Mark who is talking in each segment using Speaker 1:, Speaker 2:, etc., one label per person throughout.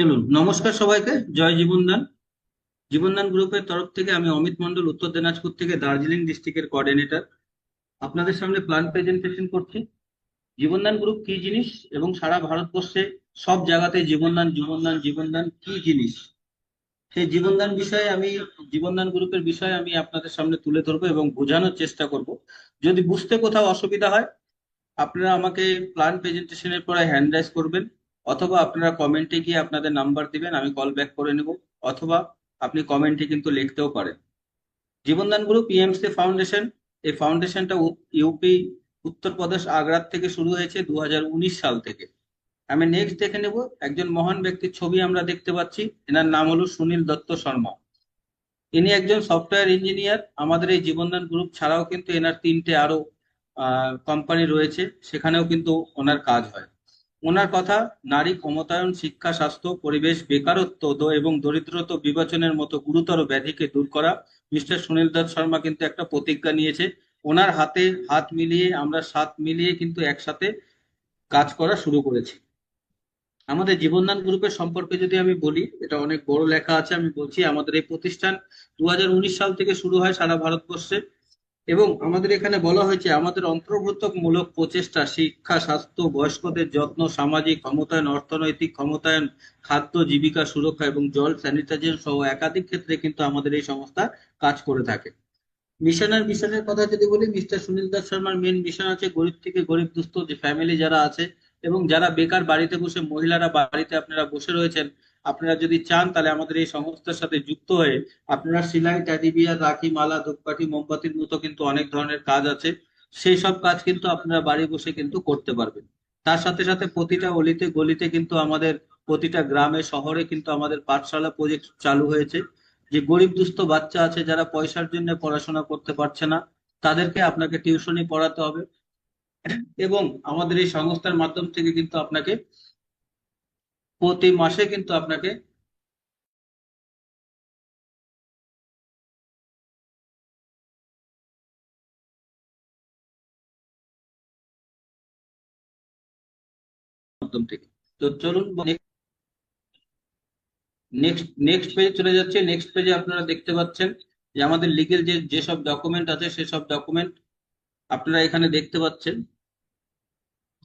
Speaker 1: চলুন, নমস্কার সবাইকে। জয় জীবনদান। জীবনদান গ্রুপের তরফ থেকে আমি অমিত মন্ডল, উত্তর দিনাজপুর থেকে, দার্জিলিং ডিস্ট্রিক্টের কোঅর্ডিনেটর, আপনাদের সামনে প্ল্যান প্রেজেন্টেশন করছি। জীবনদান গ্রুপ কি জিনিস এবং সারা ভারতবর্ষে সব জায়গাতে জীবনদান জীবনদান জীবনদান কি জিনিস, সেই জীবনদান বিষয়ে জীবনদান গ্রুপের বিষয়ে আমি আপনাদের সামনে তুলে ধরবো এবং বোঝানোর চেষ্টা করব। যদি বুঝতে কোথাও অসুবিধা হয়, আপনারা আমাকে প্ল্যান প্রেজেন্টেশনের পরে হ্যান্ড রাইজ করবেন, অথবা আপনারা কমেন্টে গিয়ে আপনাদের নাম্বার দিবেন, আমি কল ব্যাক করে নেব, অথবা আপনি কমেন্টে কিন্তু লিখতেও পারেন। জীবনদান গ্রুপ ইএমসি ফাউন্ডেশন, এই ফাউন্ডেশনটা ইউপি উত্তরপ্রদেশ আগ্রার থেকে শুরু হয়েছে 2019 সাল থেকে। আমি নেক্সট দেখে নেব, একজন মহান ব্যক্তির ছবি আমরা দেখতে পাচ্ছি, এনার নাম হলো সুনীল দত্ত শর্মা। ইনি একজন সফটওয়্যার ইঞ্জিনিয়ার। আমাদের এই জীবনদান গ্রুপ ছাড়াও কিন্তু এনার তিনটে আরো কোম্পানি রয়েছে, সেখানেও কিন্তু ওনার কাজ হয়। ওনার কথা, নারী ক্ষমতায়ন, শিক্ষা, স্বাস্থ্য, পরিবেশ, বেকারত্ব এবং দরিদ্রতা বিবেচনের মতো গুরুতর ব্যাধিকে দূর করা। মিস্টার সুনীল দত্ত শর্মা কিন্তু একটা প্রতিজ্ঞা নিয়েছে। ওনার হাতে হাত মিলিয়ে আমরা সাত মিলিয়ে কিন্তু একসাথে কাজ করা শুরু করেছি। আমাদের জীবনদান গ্রুপের সম্পর্কে যদি আমি বলি, এটা অনেক বড় লেখা আছে, আমি বলছি। আমাদের এই প্রতিষ্ঠান 2019 সাল থেকে শুরু হয় সারা ভারতবর্ষে, এবং আমাদের এখানে বলা হয়েছে আমাদের অন্তর্ভুক্তমূলক প্রচেষ্টা শিক্ষা, স্বাস্থ্য, বয়স্কদের যত্ন, সামাজিক ক্ষমতায়ন, অর্থনৈতিক ক্ষমতায়ন, খাদ্য, জীবিকা সুরক্ষা এবং জল স্যানিটাইজেশন সহ একাধিক ক্ষেত্রে কিন্তু আমাদের এই সংস্থা কাজ করে থাকে। মিশনের কথা যদি বলি, মিস্টার সুনীল দাস শর্মার মেন মিশন আছে গরিব থেকে গরিব দুস্থ যে ফ্যামিলি যারা আছে এবং যারা বেকার, বাড়িতে বসে মহিলারা বাড়িতে আপনারা বসে রয়েছেন, আপনারা যদি চান তাহলে আমাদের এই সংস্থার সাথে যুক্ত হয়ে আপনারা সেলাই, ট্যাডি বিয়ার, রাখি, মালা, ধূপকাঠি, মোমবাতির মতো কিন্তু অনেক ধরনের কাজ আছে, সেই সব কাজ কিন্তু আপনারা বাড়ি বসে কিন্তু করতে পারবেন। তার সাথে সাথে প্রতিটা অলিতে গলিতে কিন্তু আমাদের, প্রতিটা গ্রামে শহরে কিন্তু আমাদের পাঠশালা প্রজেক্ট চালু হয়েছে। যে গরিব দুস্থ বাচ্চা আছে যারা পয়সার জন্য পড়াশোনা করতে পারছে না, তাদেরকে আপনাকে টিউশনি পড়াতে হবে, এবং আমাদের এই সংস্থার মাধ্যম থেকে কিন্তু আপনাকে প্রতি মাসে কিন্তু আপনাকে মাধ্যম থেকে। তো চলুন, নেক্সট নেক্সট পেজে চলে যাচ্ছে। নেক্সট পেজে আপনারা দেখতে পাচ্ছেন যে আমাদের লিগেল যে যেসব ডকুমেন্ট আছে সেসব ডকুমেন্ট আপনারা এখানে দেখতে পাচ্ছেন,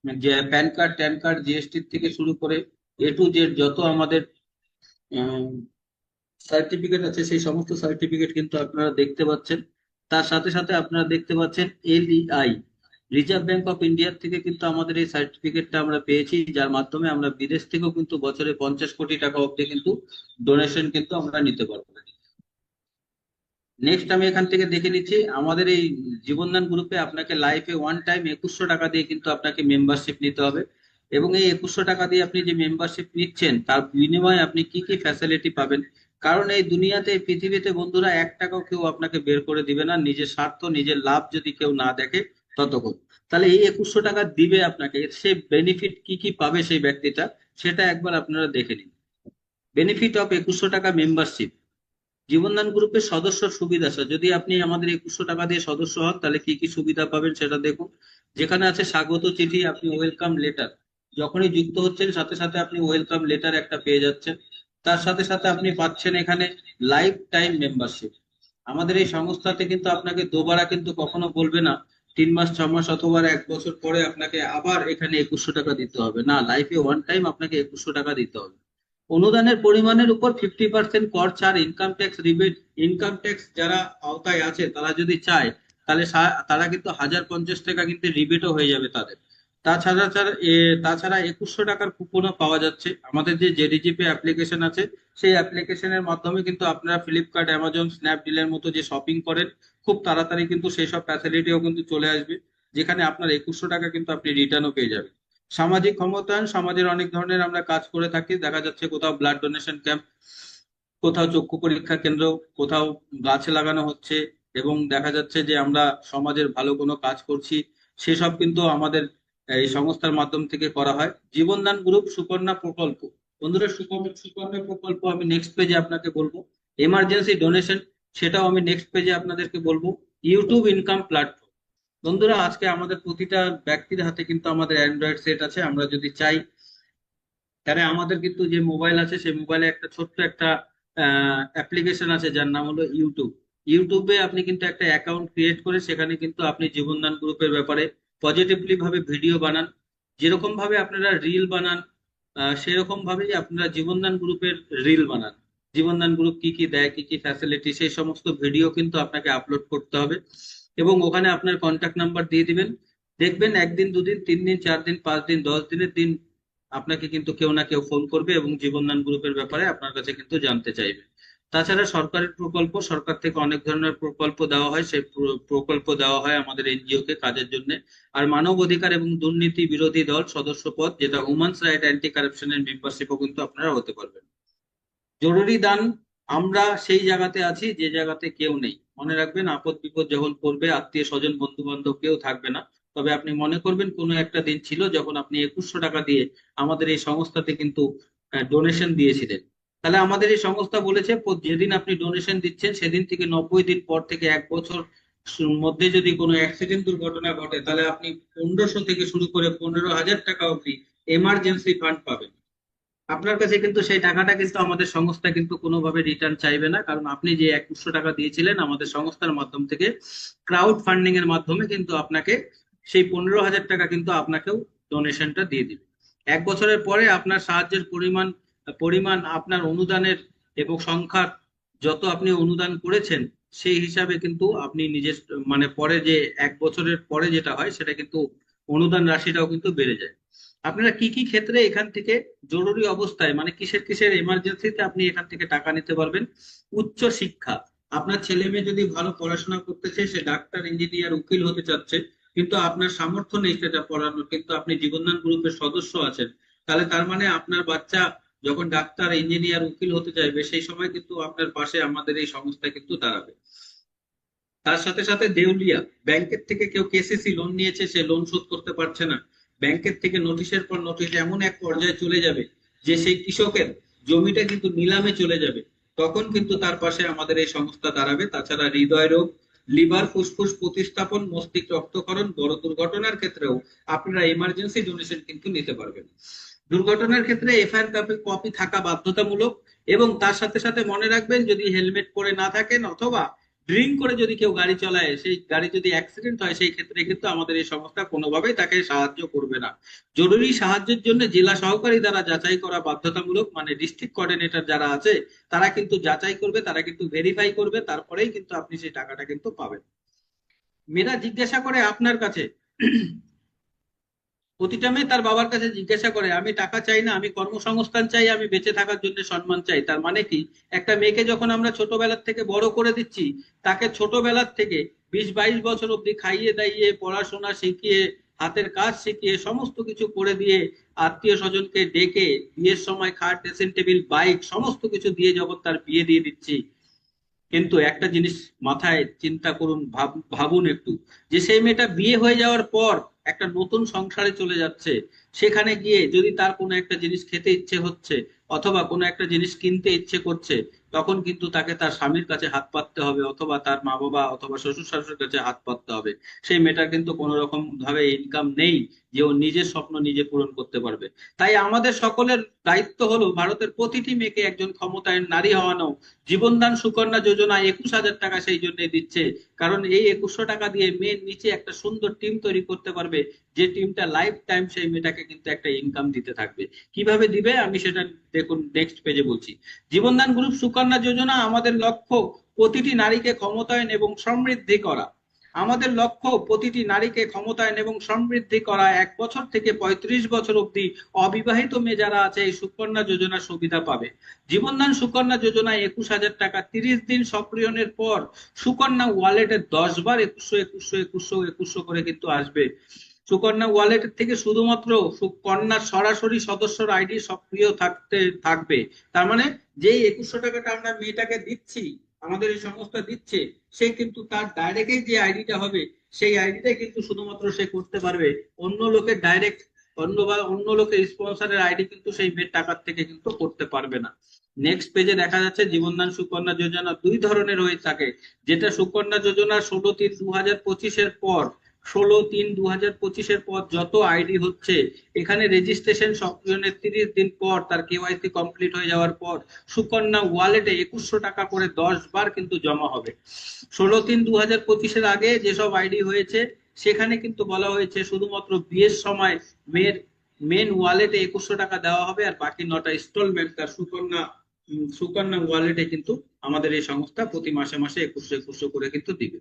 Speaker 1: যে pan card, tan card, GST থেকে শুরু করে A to Z যত আমাদের সার্টিফিকেট আছে, সেই সমস্ত সার্টিফিকেট কিন্তু আপনারা দেখতে পাচ্ছেন। তার সাথে সাথে আপনারা দেখতে পাচ্ছেন LEI, রিজার্ভ ব্যাংক অফ ইন্ডিয়ার থেকে কিন্তু আমাদের এই সার্টিফিকেটটা আমরা পেয়েছি, যার মাধ্যমে আমরা বিদেশ থেকেও কিন্তু বছরে 50 কোটি টাকা অব্দি কিন্তু ডোনেশন কিন্তু আমরা নিতে পারবো। নেক্সট আমি এখান থেকে দেখে নিচ্ছি, আমাদের এই জীবনদান গ্রুপে আপনাকে লাইফে ওয়ান টাইম 2100 টাকা দিয়ে কিন্তু আপনাকে মেম্বারশিপ নিতে হবে। এবং এই 2100 টাকা দিয়ে আপনি যে মেম্বারশিপ নিচ্ছেন তার বিনিময়ে আপনি কি কি ফ্যাসিলিটি পাবেন। কারণ এই দুনিয়াতে, এই পৃথিবীতে বন্ধুরা, 1 টাকাও কেউ আপনাকে বের করে দিবে না, নিজের স্বার্থ, নিজের লাভ যদি কেউ না দেখে ততক্ষণ। তাহলে এই 2100 টাকা দিবে আপনাকে, সে বেনিফিট কি কি পাবে সেই ব্যক্তিটা, সেটা একবার আপনারা দেখে নিন। বেনিফিট অফ 2100 টাকা মেম্বারশিপ। জীবনদান গ্রুপের সদস্য সুবিধা, স্যার, যদি আপনি আমাদের 2100 টাকা দিয়ে সদস্য হন তাহলে কি কি সুবিধা পাবেন সেটা দেখুন। যেখানে আছে স্বাগত চিঠি, আপনি ওয়েলকাম লেটার, যখনই যুক্ত হচ্ছেন সাথে সাথে আপনি ওয়েলকাম লেটার একটা পেয়ে যাচ্ছেন। তার সাথে সাথে আপনি পাচ্ছেন এখানে লাইফ টাইম মেম্বারশিপ। আমাদের এই সংস্থাতে কিন্তু আপনাকে দুবারা কিন্তু কখনো বলবে না 3 মাস, 6 মাস অথবা 1 বছর পরে আপনাকে আবার এখানে 2100 টাকা দিতে হবে, না, লাইফে ওয়ান টাইম আপনাকে 2100 টাকা দিতে হবে। অনুদানের পরিমাণের উপর 50% কর ছাড়, income tax rebate. Income tax যারা আওতায় আছে তারা যদি চায় তাহলে তারা কিন্তু 1050 টাকা কিন্তু রিবেটও হয়ে যাবে তাদের। তাছাড়া তাছাড়া 2100 টাকার কুপনও পাওয়া যাচ্ছে। আমাদের যে জেডিজিপে অ্যাপ্লিকেশন আছে, সেই অ্যাপ্লিকেশনের মাধ্যমে কিন্তু আপনারা ফ্লিপকার্ট, অ্যামাজন, স্ন্যাপডিলের মতো যে শপিং করেন, খুব তাড়াতাড়ি কিন্তু সেই সব ফ্যাসিলিটিও কিন্তু চলে আসবে, যেখানে আপনার 2100 টাকা কিন্তু আপনি রিটার্নও পেয়ে যাবেন। সামাজিক ক্ষমতায়ন, সমাজের অনেক ধরনের আমরা কাজ করে থাকি, দেখা যাচ্ছে কোথাও ব্লাড ডোনেশন ক্যাম্প, কোথাও চক্ষু পরীক্ষা কেন্দ্র, কোথাও গাছ লাগানো হচ্ছে, এবং দেখা যাচ্ছে যে আমরা সমাজের ভালো কোনো কাজ করছি, সেসব কিন্তু আমাদের এই সংস্থার মাধ্যম থেকে করা হয়। জীবনদান গ্রুপ সুকন্যা প্রকল্প, বন্ধুরা, সুকন্যা প্রকল্প আমি নেক্সট পেজে আপনাকে বলবো। এমার্জেন্সি ডোনেশন, সেটাও আমি নেক্সট পেজে আপনাদেরকে বলবো। ইউটিউব ইনকাম প্ল্যাটফর্ম, বন্ধুরা, আজকে আমাদের প্রতিটা ব্যক্তির হাতে কিন্তু আমাদের অ্যান্ড্রয়েড সেট আছে। আমরা যদি চাই তাহলে আমাদের কিন্তু যে মোবাইল আছে সেই মোবাইলে একটা ছোট্ট একটা অ্যাপ্লিকেশন আছে যার নাম হলো ইউটিউব। ইউটিউবে আপনি কিন্তু একটা অ্যাকাউন্ট ক্রিয়েট করে সেখানে কিন্তু আপনি জীবনদান গ্রুপের ব্যাপারে পজিটিভলি ভাবে ভিডিও বানান, যেরকম ভাবে আপনারা রিল বানান, সেরকম ভাবেই আপনারা জীবনদান গ্রুপের রিল বানান। জীবনদান গ্রুপ কি কি দেয়, কি কি ফ্যাসিলিটি, সেই সমস্ত ভিডিও কিন্তু আপনাকে আপলোড করতে হবে এবং ওখানে আপনার কন্ট্যাক্ট নাম্বার দিয়ে দিবেন। দেখবেন একদিন, দুদিন, 3 দিন, 4 দিন, 5 দিন, 10 দিনের দিন আপনাকে কিন্তু কেউ না কেউ ফোন করবে এবং জীবনদান গ্রুপের ব্যাপারে আপনার কাছে কিন্তু জানতে চাইবে। তাছাড়া সরকারের প্রকল্প, সরকার থেকে অনেক ধরনের প্রকল্প দেওয়া হয়, সেই প্রকল্প দেওয়া হয় আমাদের এনজিও কে কাজের জন্য। আর মানব অধিকার এবং দুর্নীতি বিরোধী দল সদস্য পদ, যেটা উমেন্স রাইট অ্যান্টি কারাপশনের মেম্বারশিপও কিন্তু আপনারা হতে পারবেন। জরুরি দান, আমরা সেই জায়গাতে আছি যে জায়গাতে কেউ নেই। মনে রাখবেন, আপদ বিপদ যখন পড়বে, আত্মীয় স্বজন বন্ধু বান্ধব কেউ থাকবে না, তবে আপনি মনে করবেন কোনো একটা দিন ছিল যখন আপনি 2100 টাকা দিয়ে আমাদের এই সংস্থাতে কিন্তু ডোনেশন দিয়েছিলেন। তাহলে আমাদের এই সংস্থা বলেছে যেদিন আপনি ডোনেশন দিচ্ছেন সেদিন থেকে 90 দিন পর থেকে 1 বছর মধ্যে যদি কোনো অ্যাক্সিডেন্ট দুর্ঘটনা ঘটে, তাহলে আপনি 1500 থেকে শুরু করে 15,000 টাকা অবধি এমার্জেন্সি ফান্ড পাবেন। আপনার কাছে কিন্তু সেই টাকাটা কিন্তু আমাদের সংস্থা কিন্তু কোনোভাবে রিটার্ন চাইবে না, কারণ আপনি যে 2100 টাকা দিয়েছিলেন আমাদের সংস্থার মাধ্যম থেকে ক্রাউড ফান্ডিং এর মাধ্যমে কিন্তু আপনাকে সেই 15,000 টাকা কিন্তু আপনাকেও ডোনেশনটা দিয়ে দিবে। 1 বছরের পরে আপনার সাহায্যের পরিমাণ পরিমাণ আপনার অনুদানের এবং সংখ্যার, যত আপনি অনুদান করেছেন সেই হিসাবে কিন্তু আপনি নিজের মানে পরে যে 1 বছরের পরে যেটা হয় সেটা কিন্তু অনুদান রাশিটাও কিন্তু বেড়ে যায়। আপনারা কি কি ক্ষেত্রে এখান থেকে জরুরি অবস্থায়, মানে কিসের কিসের এমার্জেন্সিতে আপনি এখান থেকে টাকা নিতে পারবেন? উচ্চ শিক্ষা, আপনার ছেলে মেয়ে যদি ভালো পড়াশোনা করতেছে, সে ডাক্তার, ইঞ্জিনিয়ার, উকিল হতে চাচ্ছে, কিন্তু আপনার সামর্থ্য নেই সেটা পড়ানোর, কিন্তু আপনি জীবনদান গ্রুপের সদস্য আছেন, তাহলে তার মানে আপনার বাচ্চা যখন ডাক্তার, ইঞ্জিনিয়ার, উকিল হতে চাইবে সেই সময় কিন্তু আপনার পাশে আমাদের এই সংস্থা কিন্তু দাঁড়াবে। তার সাথে সাথে দেউলিয়া, ব্যাংকের থেকে কেউ কেসিসি লোন নিয়েছে, সে লোন শোধ করতে পারছে না, ব্যাংকের থেকে নোটিশের পর নোটিশ এমন এক পর্যায়ে চলে যাবে যে সেই কৃষকের জমিটা কিন্তু নিলামে চলে যাবে, তখন কিন্তু তার পাশে আমাদের এই সংস্থা দাঁড়াবে। তাছাড়া হৃদয় রোগ, লিভার ফুসফুস প্রতিস্থাপন, মস্তিষ্ক রক্তক্ষরণ, বড় দুর্ঘটনার ক্ষেত্রেও আপনারা এমার্জেন্সি ডোনেশন কিন্তু নিতে পারবেন। দুর্ঘটনার ক্ষেত্রে এফআইআর কপি থাকা বাধ্যতামূলক, এবং তার সাথে সাথে মনে রাখবেন, যদি হেলমেট পরে না থাকেন অথবা ড্রিঙ্ক করে যদি কেউ গাড়ি চালায়, সেই গাড়ি যদি অ্যাক্সিডেন্ট হয়, সেই ক্ষেত্রে কিন্তু আমাদের এই সংস্থা কোনোভাবেই তাকে সাহায্য করবে না। জরুরি সাহায্যের জন্য জেলা সহকারী দ্বারা যাচাই করা বাধ্যতামূলক, মানে ডিস্ট্রিক্ট কোঅর্ডিনেটর যারা আছে তারা কিন্তু যাচাই করবে, তারা কিন্তু ভেরিফাই করবে, তারপরেই কিন্তু আপনি সেই টাকাটা কিন্তু পাবেন। মেয়েরা জিজ্ঞাসা করে আপনার কাছে, প্রতিটা মেয়ে তার বাবার কাছে জিজ্ঞাসা করে, আমি টাকা চাই না, আমি কর্মসংস্থান চাই, আমি বেঁচে থাকার জন্য সম্মান চাই। তার মানে কি, একটা মেয়েকে যখন আমরা ছোটবেলার থেকে বড় করে দিচ্ছি, তাকে ছোটবেলার থেকে 20-22 বছর অব্দি খাইয়ে দাইয়ে পড়াশোনা শিখিয়ে হাতের কাজ শিখিয়ে সমস্ত কিছু করে দিয়ে, আত্মীয় স্বজনকে ডেকে বিয়ের সময় খাট, ড্রেসিং টেবিল, বাইক সমস্ত কিছু দিয়ে যখন তার বিয়ে দিয়ে দিচ্ছি, কিন্তু একটা জিনিস মাথায় চিন্তা করুন, ভাবুন একটু, যে সেই মেয়েটা বিয়ে হয়ে যাওয়ার পর একটা নতুন সংসারে চলে যাচ্ছে, সেখানে গিয়ে যদি তার কোনো একটা জিনিস খেতে ইচ্ছে হচ্ছে অথবা কোনো একটা জিনিস কিনতে ইচ্ছে করছে, তখন কিন্তু তাকে তার স্বামীর কাছে হাত পাততে হবে অথবা তার মা বাবা অথবা শ্বশুর শাশুড়ির কাছে হাত পাততে হবে। সেই মেয়েটার কিন্তু কোনো রকম ভাবে ইনকাম নেই যে ও নিজের স্বপ্ন নিজে পূরণ করতে পারবে। তাই আমাদের সকলের দায়িত্ব হলো ভারতের প্রতিটি মেয়েকে একজন ক্ষমতায়ন নারী হওয়ানো। জীবনদান সুকন্যা যোজনা 21,000 টাকা সেই জন্য দিচ্ছে, কারণ এই 2100 টাকা দিয়ে মেয়ের নিচে একটা সুন্দর টিম তৈরি করতে পারবে, যে টিমটা লাইফ টাইম সেই মেয়েটাকে কিন্তু একটা ইনকাম দিতে থাকবে। কিভাবে দিবে আমি সেটা দেখুন নেক্সট পেজে বলছি। জীবনদান গ্রুপ সুকন্যা যোজনা, আমাদের লক্ষ্য প্রতিটি নারীকে ক্ষমতায়ন এবং সমৃদ্ধি করা। আমাদের লক্ষ্য প্রতিটি নারীকে ক্ষমতায়ন এবং সমৃদ্ধি করা। 1 বছর থেকে 35 বছর অব্দি অবিবাহিত মেয়ে যারা আছে এই সুকন্যা যোজনার সুবিধা পাবে। জীবনদান সুকন্যা যোজনায় 21,000 টাকা 30 দিন সক্রিয়নের পর সুকন্যা ওয়ালেটে 10 বার 2100 করে কিন্তু আসবে। সুকন্যা ওয়ালেটের থেকে শুধুমাত্র সুকন্যার সরাসরি সদস্যর আইডি সক্রিয় থাকবে। তার মানে যেই 2100 টাকাটা আমরা মেয়েটাকে দিচ্ছি, আমাদের এই সংস্থা দিচ্ছে, সে কিন্তু তার ডাইরেক্ট যে আইডিটা হবে সেই আইডিটাই কিন্তু শুধুমাত্র সে করতে পারবে। অন্য লোকের ডাইরেক্ট, অন্য লোকের স্পন্সরের আইডি কিন্তু সেই মেয়ের টাকার থেকে কিন্তু করতে পারবে না। নেক্সট পেজে দেখা যাচ্ছে জীবনদান সুকন্যা যোজনা দুই ধরনের হয়ে থাকে, যেটা সুকন্যা যোজনা 16-3-2025-এর পর 16/3/2025 পর যত আইডি হচ্ছে, এখানে রেজিস্ট্রেশন সক্রিয়নের 30 দিন পর তার কেওয়াইসি কমপ্লিট হয়ে যাওয়ার পর সুকন্যা ওয়ালেটে 2100 টাকা করে 10 বার কিন্তু জমা হবে। 16/3/2025 আগে যেসব আইডি হয়েছে সেখানে কিন্তু বলা হয়েছে শুধুমাত্র বিয়ের সময় মেয়ের মেন ওয়ালেটে 2100 টাকা দেওয়া হবে, আর বাকি 9টা ইনস্টলমেন্ট তার সুকন্যা ওয়ালেটে কিন্তু আমাদের এই সংস্থা প্রতি মাসে মাসে 2100 করে কিন্তু দিবে।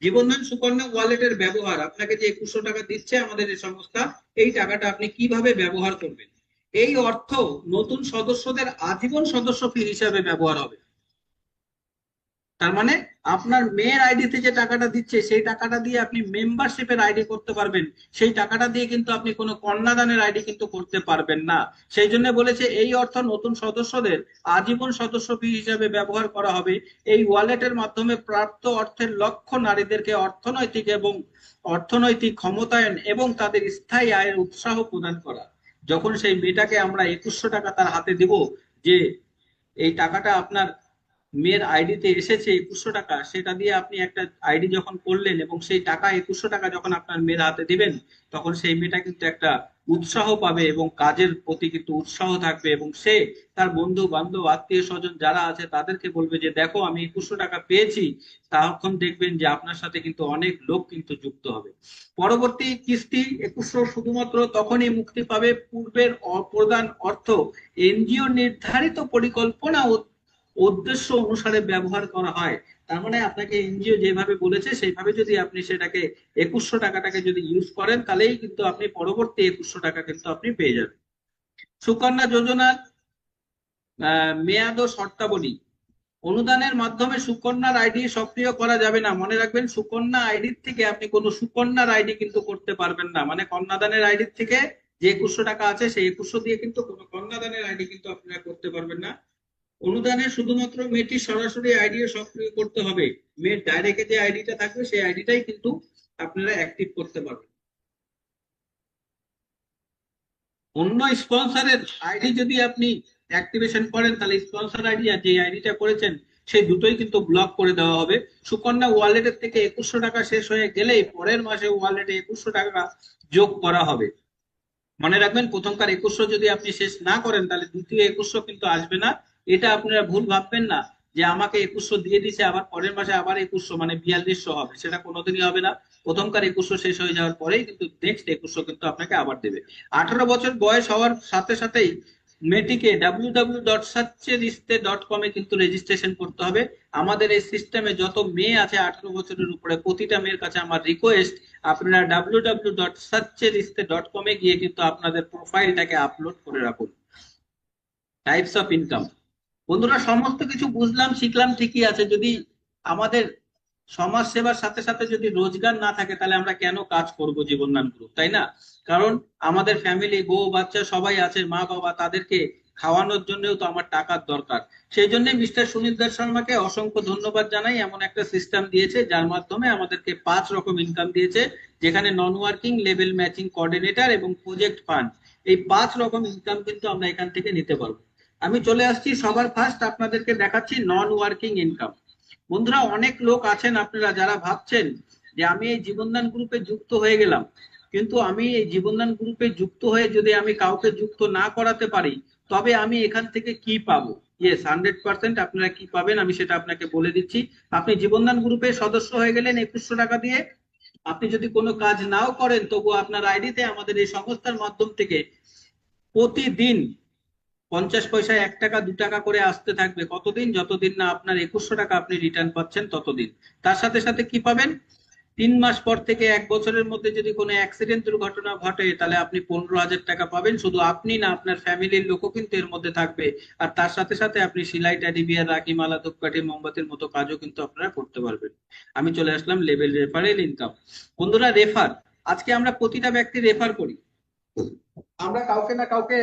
Speaker 1: জীবনধন সুকন্যা ওয়ালেটের ব্যবহার, আপনাকে যে 2100 টাকা দিচ্ছে আমাদের এই সংস্থা, এই টাকাটা আপনি কিভাবে ব্যবহার করবেন? এই অর্থ নতুন সদস্যদের আজীবন সদস্য ফি হিসাবে ব্যবহার হবে। তার মানে আপনার মেয়ের আইডিতে যে টাকাটা দিচ্ছে সেই টাকাটা দিয়ে আপনি মেম্বারশিপের আইডি করতে পারবেন, সেই টাকাটা দিয়ে কিন্তু আপনি কোনো কন্যাদানের আইডি কিন্তু করতে পারবেন না। সেই জন্য বলেছে এই অর্থ নতুন সদস্যদের আজীবন সদস্য ফি হিসাবে ব্যবহার করা হবে। এই ওয়ালেটের মাধ্যমে প্রাপ্ত অর্থের লক্ষ্য নারীদেরকে অর্থনৈতিক ক্ষমতায়ন এবং তাদের স্থায়ী আয়ের উৎসাহ প্রদান করা। যখন সেই মেয়েটাকে আমরা 2100 টাকা তার হাতে দিব, যে এই টাকাটা আপনার মেয়ের আইডিতে এসেছে 2100 টাকা, সেটা দিয়ে আপনি একটা আইডি যখন করলেন এবং সেই টাকা 2100 টাকা যখন আপনার মেয়ের হাতে দিবেন, তখন সেই মেয়েটা কিন্তু একটা উৎসাহ পাবে এবং কাজের প্রতি কিন্তু উৎসাহ থাকবে, এবং সে তার বন্ধু বান্ধব আত্মীয় স্বজন যারা আছে তাদেরকে বলবে যে দেখো আমি 2100 টাকা পেয়েছি। তখন দেখবেন যে আপনার সাথে কিন্তু অনেক লোক কিন্তু যুক্ত হবে। পরবর্তী কিস্তি 2100 শুধুমাত্র তখনই মুক্তি পাবে পূর্বের অপ্রদান অর্থ এনজিও নির্ধারিত পরিকল্পনা উদ্দেশ্য অনুসারে ব্যবহার করা হয়। তার মানে আপনাকে এনজিও যেভাবে বলেছে সেইভাবে যদি আপনি সেটাকে 2100 টাকাটাকে যদি ইউজ করেন, তাহলেই কিন্তু আপনি পরবর্তী 2100 টাকা কিন্তু আপনি পেয়ে যাবেন। সুকন্যা যোজনার মেয়াদ ও শর্তাবলী। অনুদানের মাধ্যমে সুকন্যার আইডি সক্রিয় করা যাবে না, মনে রাখবেন। সুকন্যা আইডির থেকে আপনি কোনো সুকন্যার আইডি কিন্তু করতে পারবেন না, মানে কন্যাদানের আইডির থেকে যে 2100 টাকা আছে সেই 2100 দিয়ে কিন্তু কোনো কন্যাদানের আইডি কিন্তু আপনারা করতে পারবেন না। অনুদানে শুধুমাত্র মেয়েটির সরাসরি আইডি সক্রিয় করতে হবে, মেয়ের ডাইরেক্টে যে আইডিটা থাকবে সেই আইডিটাই কিন্তু আপনারা অ্যাক্টিভ করতে পারবেন। অন্য স্পন্সরের আইডি যদি আপনি অ্যাক্টিভেশন করেন, তাহলে স্পন্সর আইডি আর যে আইডিটা করেছেন সেই দুটোই কিন্তু ব্লক করে দেওয়া হবে। সুকন্যা ওয়ালেটের থেকে 2100 টাকা শেষ হয়ে গেলেই পরের মাসে ওয়ালেটে 2100 টাকা যোগ করা হবে। মনে রাখবেন, প্রথমকার 2100 যদি আপনি শেষ না করেন তাহলে দ্বিতীয় 2100 কিন্তু আসবে না। এটা আপনারা ভুল ভাববেন না যে আমাকে 2100 দিয়ে দিছে আবার পরের মাসে আবার 2100 মানে 4200 হবে, সেটা কোনোদিনই হবে না। প্রথমকার 2100 শেষ হয়ে যাওয়ার পরেই কিন্তু নেক্সট 2100 কিন্তু আপনাকে আবার দেবে। 18 বছর বয়স হওয়ার সাথে সাথেই মেয়েটিকে www.satcheriste.com এ কিন্তু রেজিস্ট্রেশন করতে হবে। আমাদের এই সিস্টেমে যত মেয়ে আছে 18 বছরের উপরে, প্রতিটা মেয়ের কাছে আমার রিকোয়েস্ট, আপনারা www.satcheriste.com এ গিয়ে কিন্তু আপনাদের প্রোফাইলটাকে আপলোড করে রাখুন। Types of income. বন্ধুরা, সমস্ত কিছু বুঝলাম শিখলাম ঠিকই আছে, যদি আমাদের সমাজ সেবার সাথে সাথে যদি রোজগার না থাকে তাহলে আমরা কেন কাজ করব জীবনদান গ্রুপ, তাই না? কারণ আমাদের ফ্যামিলি, বউ বাচ্চা সবাই আছে, মা বাবা, তাদেরকে খাওয়ানোর জন্যও তো আমার টাকার দরকার। সেই জন্য মিস্টার সুনীল দাস শর্মাকে অসংখ্য ধন্যবাদ জানাই, এমন একটা সিস্টেম দিয়েছে যার মাধ্যমে আমাদেরকে 5 রকম ইনকাম দিয়েছে, যেখানে নন ওয়ার্কিং, লেভেল ম্যাচিং কোঅর্ডিনেটর এবং প্রজেক্ট ফান্ড, এই 5 রকম ইনকাম কিন্তু আমরা এখান থেকে নিতে পারবো। আমি চলে আসছি সবার ফার্স্ট আপনাদেরকে দেখাচ্ছি নন ওয়ার্কিং ইনকাম। বন্ধুরা, অনেক লোক আছেন আপনারা যারা ভাবছেন যে আমি এই জীবনদান গ্রুপে যুক্ত হয়ে গেলাম, কিন্তু আমি এই জীবনদান গ্রুপে যুক্ত হয়ে যদি আমি কাউকে যুক্ত না করাতে পারি, তবে আমি এখান থেকে কি পাবো? ইয়েস, 100% আপনারা কি পাবেন আমি সেটা আপনাকে বলে দিচ্ছি। আপনি জীবনদান গ্রুপে সদস্য হয়ে গেলেন 2100 টাকা দিয়ে। আপনি যদি কোনো কাজ নাও করেন তবু আপনার আইডিতে আমাদের এই সংস্থার মাধ্যম থেকে প্রতিদিন 50 পয়সা, 1 টাকা, 2 টাকা করে আসতে থাকবে। কতদিন? যতদিন না আপনার 2100 টাকা আপনি রিটার্ন পাচ্ছেন ততদিন। তার সাথে সাথে কি পাবেন? 3 মাস পর থেকে 1 বছরের মধ্যে যদি কোনো অ্যাক্সিডেন্ট দুর্ঘটনা ঘটে তাহলে আপনি 15,000 টাকা পাবেন। শুধু আপনি না, আপনার ফ্যামিলির লোকও কিন্তু এর মধ্যে থাকবে। আর তার সাথে সাথে আপনি সেলাই, টেডি বিয়ার, রাখি, মালা, ধূপকাঠি, মোমবাতির মতো কাজও কিন্তু আপনারা করতে পারবেন। আমি চলে আসলাম লেভেল রেফারেল ইনকাম। বন্ধুরা, রেফার, আজকে আমরা প্রতিটা ব্যক্তি রেফার করি, আমরা কাউকে না কাউকে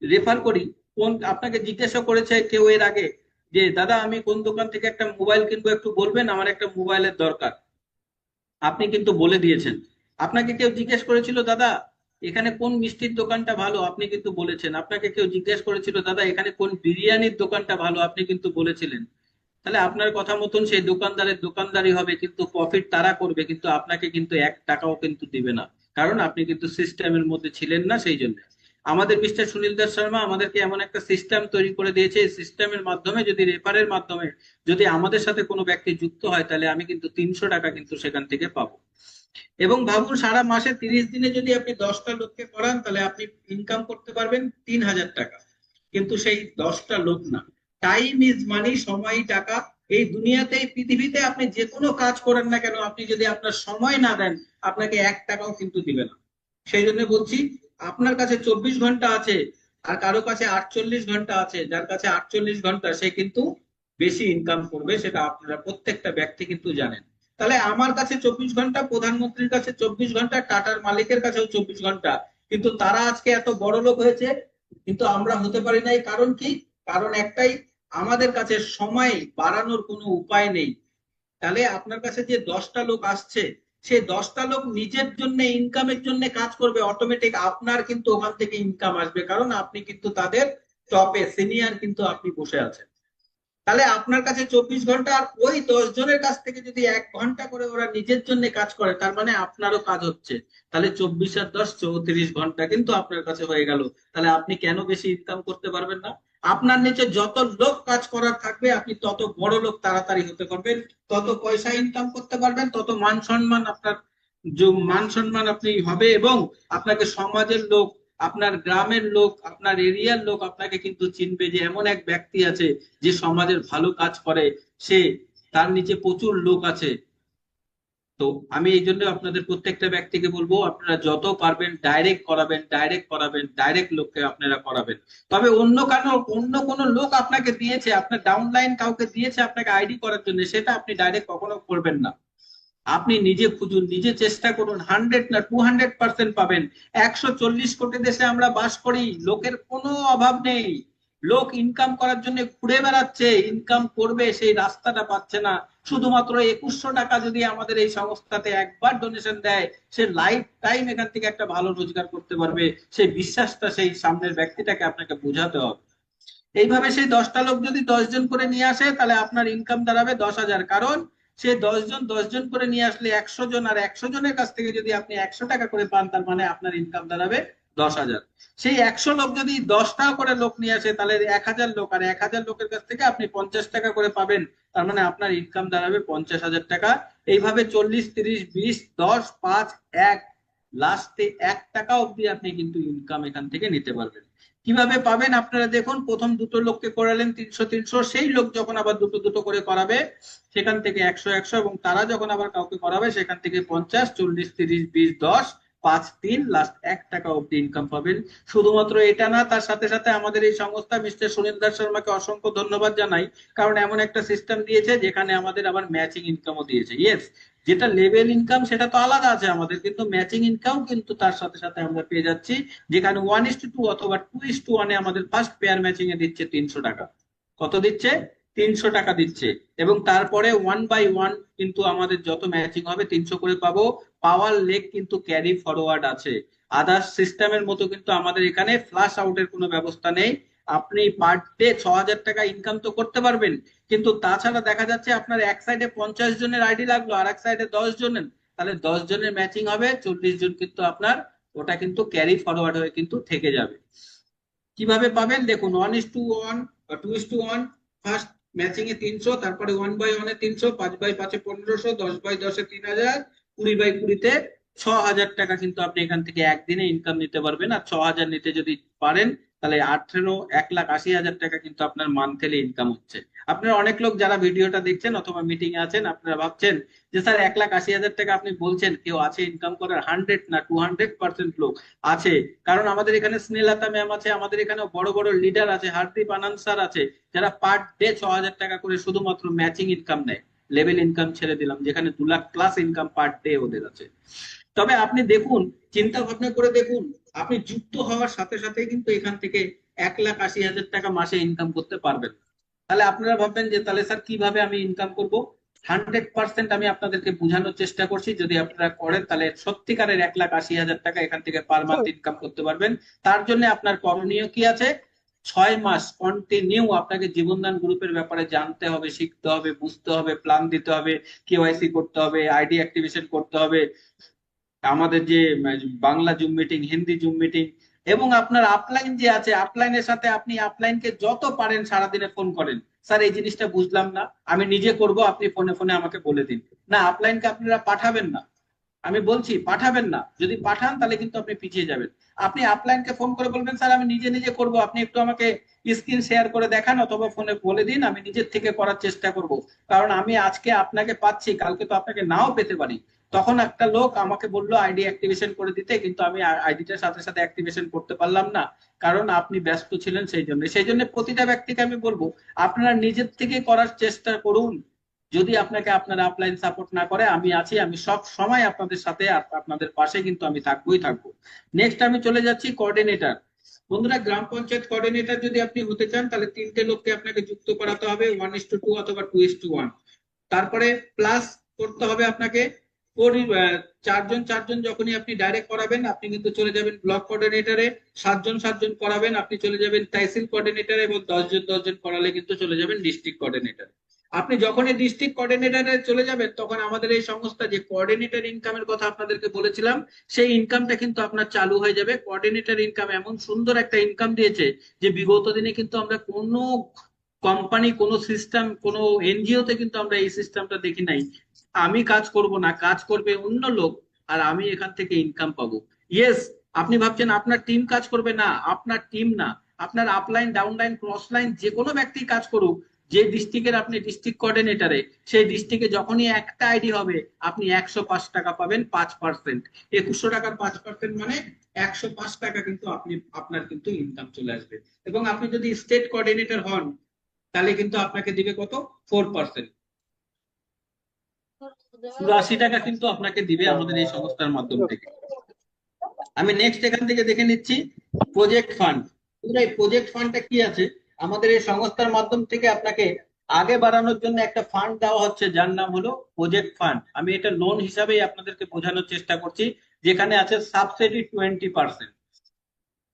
Speaker 1: রেফার করি। কোন আপনাকে জিজ্ঞাসা করেছে কেউ এর আগে যে দাদা আমি কোন দোকান থেকে একটা মোবাইল কিনবো, একটু বলবেন, আমার একটা মোবাইলের দরকার? আপনি কিন্তু বলে দিয়েছেন। আপনাকে কেউ জিজ্ঞেস করেছিল দাদা এখানে কোন মিষ্টির দোকানটা ভালো, আপনি কিন্তু বলেছেন। আপনাকে কেউ জিজ্ঞেস করেছিল দাদা এখানে কোন বিরিয়ানির দোকানটা ভালো, আপনি কিন্তু বলেছিলেন। তাহলে আপনার কথা মতন সেই দোকানদারের দোকানদারি হবে, কিন্তু প্রফিট তারা করবে, কিন্তু আপনাকে কিন্তু 1 টাকাও কিন্তু দিবে না, কারণ আপনি কিন্তু সিস্টেমের মধ্যে ছিলেন না। সেই জন্য আমাদের মিস্টার সুনীল দাস শর্মা আমাদেরকে এমন একটা সিস্টেম তৈরি করে দিয়েছে, এই সিস্টেমের মাধ্যমে যদি রেফারের মাধ্যমে যদি আমাদের সাথে কোনো ব্যক্তি যুক্ত হয়, তাহলে আমি কিন্তু 300 টাকা কিন্তু সেখান থেকে পাবো। এবং ভাবুন, সারা মাসে 30 দিনে যদি আপনি 10টা লোককে করান, তাহলে আপনি ইনকাম করতে পারবেন 3,000 টাকা। কিন্তু সেই 10টা লোক না, টাইম ইজ মানি, সময় টাকা। এই দুনিয়াতে, এই পৃথিবীতে আপনি যে কোনো কাজ করেন না কেন, আপনি যদি আপনার সময় না দেন, আপনাকে 1 টাকাও কিন্তু দিবে না। সেই জন্য বলছি, আপনার কাছে 24 ঘন্টা আছে, আর কারো কাছে 48 ঘন্টা আছে। যার কাছে 48 ঘন্টা, সে কিন্তু বেশি ইনকাম করবে, সেটা আপনারা প্রত্যেকটা ব্যক্তি কিন্তু জানেন। তাহলে আমার কাছে 24 ঘন্টা, প্রধানমন্ত্রীর কাছে 24 ঘন্টা, টাটার মালিকের কাছেও 24 ঘন্টা, কিন্তু তারা আজকে এত বড় লোক হয়েছে, কিন্তু আমরা হতে পারি নাই। কারণ কি? কারণ একটাই, আমাদের কাছে সময় বাড়ানোর কোনো উপায় নেই। তাহলে আপনার কাছে যে 10টা লোক আসছে, সেই 10টা লোক নিজের জন্য, ইনকামের জন্য কাজ করবে, অটোমেটিক আপনার কিন্তু ওখান থেকে ইনকাম আসবে, কারণ আপনি কিন্তু তাদের টপে সিনিয়র, কিন্তু আপনি বসে আছেন। তাহলে আপনার কাছে 24 ঘন্টা, আর ওই 10 জনের কাছ থেকে যদি 1 ঘন্টা করে ওরা নিজের জন্য কাজ করে, তার মানে আপনারও কাজ হচ্ছে। তাহলে 24 আর 10 34 ঘন্টা কিন্তু আপনার কাছে হয়ে গেল। তাহলে আপনি কেন বেশি ইনকাম করতে পারবেন না? আপনার নিচে যত লোক কাজ করার থাকবে, আপনি তত বড় লোক তাড়াতাড়ি হতে পারবেন, তত পয়সা ইনকাম করতে পারবেন, তত মান সম্মান আপনার, মান সম্মান আপনি হবে, এবং আপনাকে সমাজের লোক, আপনার গ্রামের লোক, আপনার এরিয়ার লোক আপনাকে কিন্তু চিনবে, যে এমন এক ব্যক্তি আছে যে সমাজের ভালো কাজ করে, সে, তার নিচে প্রচুর লোক আছে। তো আমি এই জন্য আপনাদের প্রত্যেকটা ব্যক্তিকে বলবো, আপনারা যত পারবেন ডাইরেক্ট করাবেন, ডাইরেক্ট করাবেন, ডাইরেক্ট লোককে আপনারা করাবেন। তবে অন্য কোনো লোক আপনাকে দিয়েছে, আপনার ডাউনলাইন কাউকে দিয়েছে আপনাকে আইডি করার জন্য, সেটা আপনি ডাইরেক্ট কখনো করবেন না। আপনি নিজে খুঁজুন, নিজে চেষ্টা করুন, 100 না 200% পাবেন। 140 কোটি দেশে আমরা বাস করি, লোকের কোনো অভাব নেই। লোক ইনকাম করার জন্য ঘুরে বেড়াচ্ছে, ইনকাম করবে সেই রাস্তাটা পাচ্ছে না। শুধুমাত্র 2100 টাকা যদি আমাদের এই সংস্থাতে একবার ডোনেশন দেয়, সে লাইফ টাইম এখান থেকে একটা ভালো রোজগার করতে পারবে। সেই বিশ্বাসটা সেই সামনের ব্যক্তিটাকে আপনাকে বোঝাতে হবে। এইভাবে সেই 10টা লোক যদি 10 জন করে নিয়ে আসে, তাহলে আপনার ইনকাম দাঁড়াবে 10,000। কারণ সে 10 জন 10 জন করে নিয়ে আসলে 100 জন, আর 100 জনের কাছ থেকে যদি আপনি 100 টাকা করে পান, তার মানে আপনার ইনকাম দাঁড়াবে 10,000। সেই 100 লোক যদি 10 টাকা করে লোক নিয়ে আসে, তাহলে 1,000 লোক, আর 1,000 লোকের কাছ থেকে আপনি 50 টাকা করে পাবেন, তার মানে আপনার ইনকাম দাঁড়াবে 50,000 টাকা। এইভাবে 40 30 20 10 5 1, লাস্টে 1 টাকা অব্দি আপনি কিন্তু ইনকাম এখান থেকে নিতে পারবেন। কিভাবে পাবেন আপনারা দেখুন, প্রথম 2টো লোককে করালেন 300 300, সেই লোক যখন আবার দুটো দুটো করে করাবে, সেখান থেকে 100 100, এবং তারা যখন আবার কাউকে করাবে, সেখান থেকে 50 40 30 20 10 5 3, লাস্ট 1 টাকা অব্দি ইনকাম পাবেন। শুধুমাত্র এটা না, তার সাথে সাথে আমাদের এই সংস্থা মিস্টার সুনীল দাস শর্মাকে অসংখ্য ধন্যবাদ জানাই, কারণ এমন একটা সিস্টেম দিয়েছে যেখানে আমাদের আবার ম্যাচিং ইনকামও দিয়েছে। ইয়েস, যেটা লেভেল ইনকাম সেটা তো আলাদা আছে আমাদের, কিন্তু ম্যাচিং ইনকাম কিন্তু তার সাথে সাথে আমরা পেয়ে যাচ্ছি, যেখানে 1:2 অথবা 2:1 আমাদের ফার্স্ট পেয়ার ম্যাচিং এ দিচ্ছে 300 টাকা। কত দিচ্ছে? 300 টাকা দিচ্ছে। এবং তারপরে 1/1 কিন্তু আমাদের যত ম্যাচিং হবে 300 করে পাবো। পাওয়ার লেগ কিন্তু ক্যারি ফরওয়ার্ড আছে। আদার্স সিস্টেমের মতো কিন্তু আমাদের এখানে ফ্লাশ আউটের কোনো ব্যবস্থা নেই। আপনি পার ডে 6,000 টাকা ইনকাম তো করতে পারবেন, কিন্তু তাছাড়া দেখা যাচ্ছে আপনার এক সাইডে 50 জনের আইডি লাগলো, আর এক সাইডে 10 জনের, তাহলে 10 জনের ম্যাচিং হবে, 40 জন কিন্তু আপনার ওটা কিন্তু ক্যারি ফরওয়ার্ড হয়ে কিন্তু থেকে যাবে। কিভাবে পাবেন দেখুন, 1:1 বা 2:1, ফার্স্ট ম্যাচিং এ 300, তারপরে 1/1 এ 300, 5/5 এ 1500, 10/10 এ 3,000, 20/20 তে 6,000 টাকা কিন্তু আপনি এখান থেকে একদিনে ইনকাম নিতে পারবেন। আর 6,000 নিতে যদি পারেন, তাহলে 1,80,000 টাকা কিন্তু আপনার মান্থলি ইনকাম হচ্ছে। আপনারা অনেক লোক যারা ভিডিওটা দেখছেন অথবা মিটিং এ আছেন, আপনারা ভাবছেন যে স্যার 1,80,000 টাকা আপনি বলছেন, কেউ আছে ইনকাম করার? 100 না 200% লোক আছে। কারণ আমাদের এখানে স্নেহলতা ম্যাম আছে, আমাদের এখানে বড় বড় লিডার আছে, হার্দিক আনন্দ স্যার আছে, যারা পার ডে 6,000 টাকা করে শুধুমাত্র ম্যাচিং ইনকাম নেয়। লেভেল ইনকাম ছেড়ে দিলাম, যেখানে 2 lakh plus income per day ওদের আছে। তবে আপনি দেখুন, চিন্তা ভাবনা করে দেখুন, আপনি যুক্ত হওয়ার সাথে সাথে কিন্তু এখান থেকে 1,80,000 টাকা মাসে ইনকাম করতে পারবেন। তাহলে আপনারা ভাববেন যে তাহলে স্যার কিভাবে আমি ইনকাম করব? 100% আমি আপনাদেরকে বোঝানোর চেষ্টা করছি, যদি আপনারা করেন তাহলে সত্যিকারের 1,80,000 টাকা এখান থেকে পার মান্থ ইনকাম করতে পারবেন। তার জন্য আপনার করণীয় কি আছে? 6 মাস কন্টিনিউ আপনাকে জীবনদান গ্রুপের ব্যাপারে জানতে হবে, শিখতে হবে, বুঝতে হবে, প্ল্যান দিতে হবে, কেওয়াইসি করতে হবে, আইডি অ্যাক্টিভেশন করতে হবে, আমাদের যে Bangla zoom meeting, Hindi zoom meeting, এবং আপনার আপলাইন যে আছে, আপলাইনের সাথে আপনি আপলাইনকে যত পারেন সারাদিনে ফোন করেন, স্যার এই জিনিসটা বুঝলাম না, আমি নিজে করব, আপনি ফোনে ফোনে আমাকে বলে দিন। না, আপলাইনকে আপনারা পাঠাবেন না, আমি বলছি পাঠাবেন না। যদি পাঠান তাহলে কিন্তু আপনি পিছিয়ে যাবেন। আপনি আপলাইনকে ফোন করে বলবেন, স্যার আমি নিজে নিজে করব, আপনি একটু আমাকে স্ক্রিন শেয়ার করে দেখান অথবা ফোনে বলে দিন, আমি নিজের থেকে করার চেষ্টা করব। কারণ আমি আজকে আপনাকে পাচ্ছি, কালকে তো আপনাকে নাও পেতে পারি। তখন একটা লোক আমাকে বললো আইডি অ্যাক্টিভেশন করে দিতে, কিন্তু আমি আইডিটার সাথে সাথে অ্যাক্টিভেশন করতে পারলাম না, কারণ আপনি ব্যস্ত ছিলেন। সেই জন্য প্রতিটা ব্যক্তিকে আমি বলবো, আপনারা নিজের থেকে করার চেষ্টা করুন। যদি আপনাকে আপনার আপলাইন সাপোর্ট না করে, আমি আছি, আমি সব সময় আপনাদের সাথে আপনাদের পাশে কিন্তু আমি থাকবোই থাকবো। নেক্সট আমি চলে যাচ্ছি কোঅর্ডিনেটর। বন্ধুরা, গ্রাম পঞ্চায়েত কোঅর্ডিনেটর যদি আপনি হতে চান, তাহলে 3টে লোককে আপনাকে যুক্ত করাতে হবে, 1:2 অথবা 2:1। তারপরে প্লাস করতে হবে আপনাকে 4 জন 4 জন যখনই আপনি ডাইরেক্ট করাবেন, আপনি কিন্তু চলে যাবেন ব্লক কোঅর্ডিনেটরে। 7 জন 7 জন করাবেন, আপনি চলে যাবেন তহসিল কোঅর্ডিনেটরে, এবং 10 জন 10 জন করালে কিন্তু চলে যাবেন ডিস্ট্রিক্ট কোঅর্ডিনেটর। আপনি যখনই ডিস্ট্রিক্ট কোঅর্ডিনেটরে চলে যাবেন, তখন আমাদের এই সংস্থা যে কোঅর্ডিনেটর ইনকামের কথা আপনাদেরকে বলেছিলাম, সেই ইনকামটা কিন্তু আপনার চালু হয়ে যাবে। কোঅর্ডিনেটর ইনকাম এমন সুন্দর একটা ইনকাম দিয়েছে যে বিগত দিনে কিন্তু আমরা কোনো কোম্পানি, কোনো সিস্টেম, কোনো এনজিও তে কিন্তু আমরা এই সিস্টেমটা দেখি নাই। আমি কাজ করব না, কাজ করবে অন্য লোক, আর আমি এখান থেকে ইনকাম পাবো। ইয়েস, আপনি ভাবছেন আপনার টিম কাজ করবে, না, আপনার টিম না, আপনার আপলাইন, ডাউনলাইন, ক্রস লাইন যে কোনো ব্যক্তি কাজ করুক, যে ডিস্ট্রিক্টের আপনি ডিস্ট্রিক্ট কোঅর্ডিনেটরে, সেই ডিস্ট্রিক্টে যখনই একটা আইডি হবে, আপনি 105 টাকা পাবেন, 5%। 2100 টাকার 5% মানে 105 টাকা কিন্তু আপনি, আপনার কিন্তু ইনকাম চলে আসবে। এবং আপনি যদি স্টেট কোঅর্ডিনেটর হন, তাহলে কিন্তু আপনাকে দিবে কত, 4%। 80 টাকা কিন্তু আপনাকে দিবে আমাদের এই সংস্থার মাধ্যম থেকে। আমি নেক্সট এখান থেকে দেখে নিচ্ছি প্রজেক্ট ফান্ড। এই প্রজেক্ট ফান্ডটা কি আছে, আমাদের এই সংস্থার মাধ্যম থেকে আপনাকে আগে বাড়ানোর জন্য একটা ফান্ড দেওয়া হচ্ছে, যার নাম হলো প্রজেক্ট ফান্ড। আমি এটা লোন হিসাবেই আপনাদেরকে বোঝানোর চেষ্টা করছি, যেখানে আছে সাবসিডি 20%।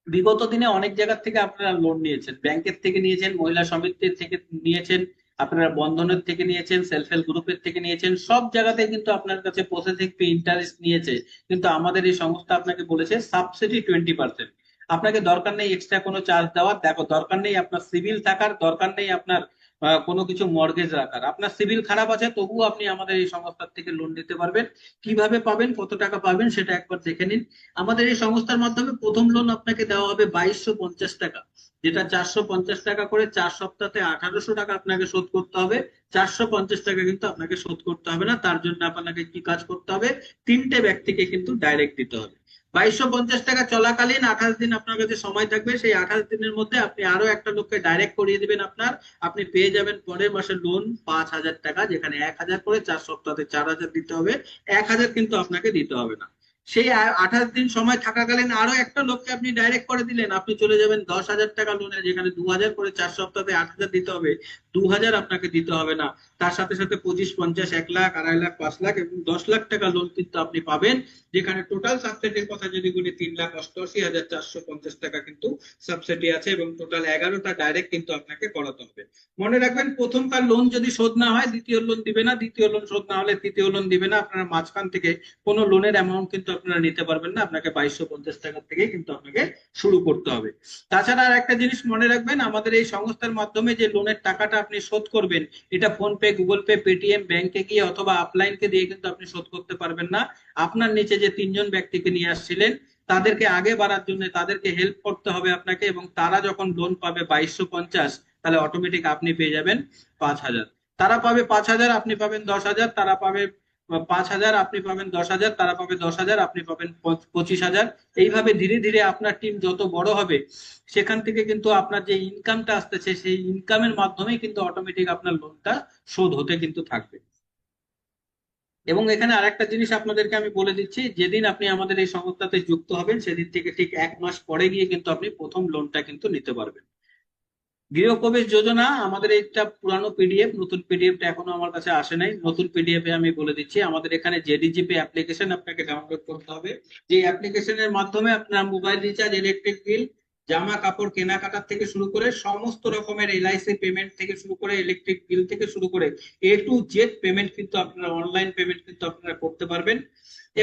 Speaker 1: বিগত দিনে অনেক জায়গা থেকে আপনারা লোন নিয়েছেন, ব্যাংকের থেকে নিয়েছেন, মহিলা সমিতির থেকে নিয়েছেন, আপনারা বন্ধনের থেকে নিয়েছেন, সেলফ হেল্প গ্রুপের থেকে নিয়েছেন, সব জায়গাতে কিন্তু আপনার কাছে প্রসেসিং ফি, ইন্টারেস্ট নিয়েছে। কিন্তু আমাদের এই সংস্থা আপনাকে বলেছে সাবসিডি 20%। আপনাকে দরকার নেই এক্সট্রা কোনো চার্জ দেওয়ার, দেখো দরকার নেই আপনার সিভিল থাকার, দরকার নেই আপনার কোনো কিছু মর্গেজ রাখার। আপনার সিভিল খারাপ আছে তবুও আপনি আমাদের এই সংস্থার থেকে লোন নিতে পারবেন। কিভাবে পাবেন, কত টাকা পাবেন, সেটা একবার দেখে নিন। আমাদের এই সংস্থার মাধ্যমে প্রথম লোন আপনাকে দেওয়া হবে 2250 টাকা, যেটা 450 টাকা করে, 4 সপ্তাহে 1800 টাকা আপনাকে শোধ করতে হবে। 450 টাকা কিন্তু আপনাকে শোধ করতে হবে না, তার জন্য আপনাকে কি কাজ করতে হবে, 3টে ব্যক্তিকে কিন্তু ডাইরেক্ট দিতে হবে। 2250 টাকা চলাকালীন 28 দিন আপনার কাছে সময় থাকবে, সেই 28 দিনের মধ্যে আপনি আরো একটা লোককে ডাইরেক্ট করিয়ে দিবেন আপনার, আপনি পেয়ে যাবেন পরের মাসের লোন 5000 টাকা, যেখানে 1000 করে, 4 সপ্তাহে 4000 দিতে হবে। 1000 কিন্তু আপনাকে দিতে হবে না। সেই 28 দিন সময় থাকাকালীন আরো একটা লোককে আপনি ডাইরেক্ট করে দিলেন, আপনি চলে যাবেন 10,000 টাকা লোনে, যেখানে 2000 করে, 4 সপ্তাহে 8000 দিতে হবে। 2000 আপনাকে দিতে হবে না। তার সাথে সাথে 25, 50, 1 লাখ, 2.5 লাখ, 5 লাখ এবং 10 লাখ টাকা লোন কিন্তু আপনি পাবেন, যেখানে টোটাল সাবসিডির কথা যদি বলি 3,88,450 টাকা কিন্তু সাবসিডি আছে, এবং টোটাল 11টা ডাইরেক্ট কিন্তু আপনাকে করাতে হবে। মনে রাখবেন, প্রথমবার লোন যদি শোধ না হয় দ্বিতীয় লোন দিবে না, দ্বিতীয় লোন শোধ না হলে তৃতীয় লোন দিবে না। আপনারা মাঝখান থেকে কোনো লোনের অ্যামাউন্ট কিন্তু আপনারা নিতে পারবেন না, আপনাকে 2250 টাকা থেকে কিন্তু আপনাকে শুরু করতে হবে। তাছাড়া আর একটা জিনিস মনে রাখবেন, আমাদের এই সংস্থার মাধ্যমে যে লোনের টাকাটা আপনি শোধ করবেন, এটা phone pay, Google pay, Paytm, ব্যাংকে গিয়ে অথবা আপলাইনকে দিয়ে কিন্তু আপনি শোধ করতে পারবেন না। আপনার নিচে যে 3 জন ব্যক্তিকে নিয়ে আসছিলেন, তাদেরকে আগে বাড়ার জন্য তাদেরকে হেল্প করতে হবে আপনাকে, এবং তারা যখন লোন পাবে 2250, তাহলে অটোমেটিক আপনি পেয়ে যাবেন 5000। তারা পাবে 5000, আপনি পাবেন 10,000, তারা পাবে 5000, আপনি পাবেন 10,000, তারা পাবে 10,000, আপনি পাবেন 25,000। এইভাবে ধীরে ধীরে আপনার টিম যত বড় হবে, সেখান থেকে কিন্তু আপনার যে ইনকামটা আসতেছে, সেই ইনকামের মাধ্যমেই কিন্তু অটোমেটিক আপনার লোনটা শোধ হতে কিন্তু থাকবে। এবং এখানে আরেকটা জিনিস আপনাদেরকে আমি বলে দিচ্ছি, যেদিন আপনি আমাদের এই সংস্থাতে যুক্ত হবেন, সেদিন থেকে ঠিক 1 মাস পরে গিয়ে কিন্তু আপনি প্রথম লোনটা কিন্তু নিতে পারবেন। গৃহপ্রবেশ যোজনা, আমাদের একটা পুরানো পিডিএফ, নতুন পিডিএফটা এখনো আমার কাছে আসে নাই। নতুন পিডিএফ এ আমি বলে দিচ্ছি, আমাদের এখানে জেডিজিপি অ্যাপ্লিকেশন আপনাকে ডাউনলোড করতে হবে। যে অ্যাপ্লিকেশনের মাধ্যমে আপনার মোবাইল রিচার্জ, ইলেকট্রিক বিল জামা কাপড় কেনাকাটার থেকে শুরু করে সমস্ত রকমের এলআইসি পেমেন্ট থেকে শুরু করে ইলেকট্রিক বিল থেকে শুরু করে A to Z পেমেন্ট কিন্তু আপনারা অনলাইন পেমেন্ট কিন্তু আপনারা করতে পারবেন।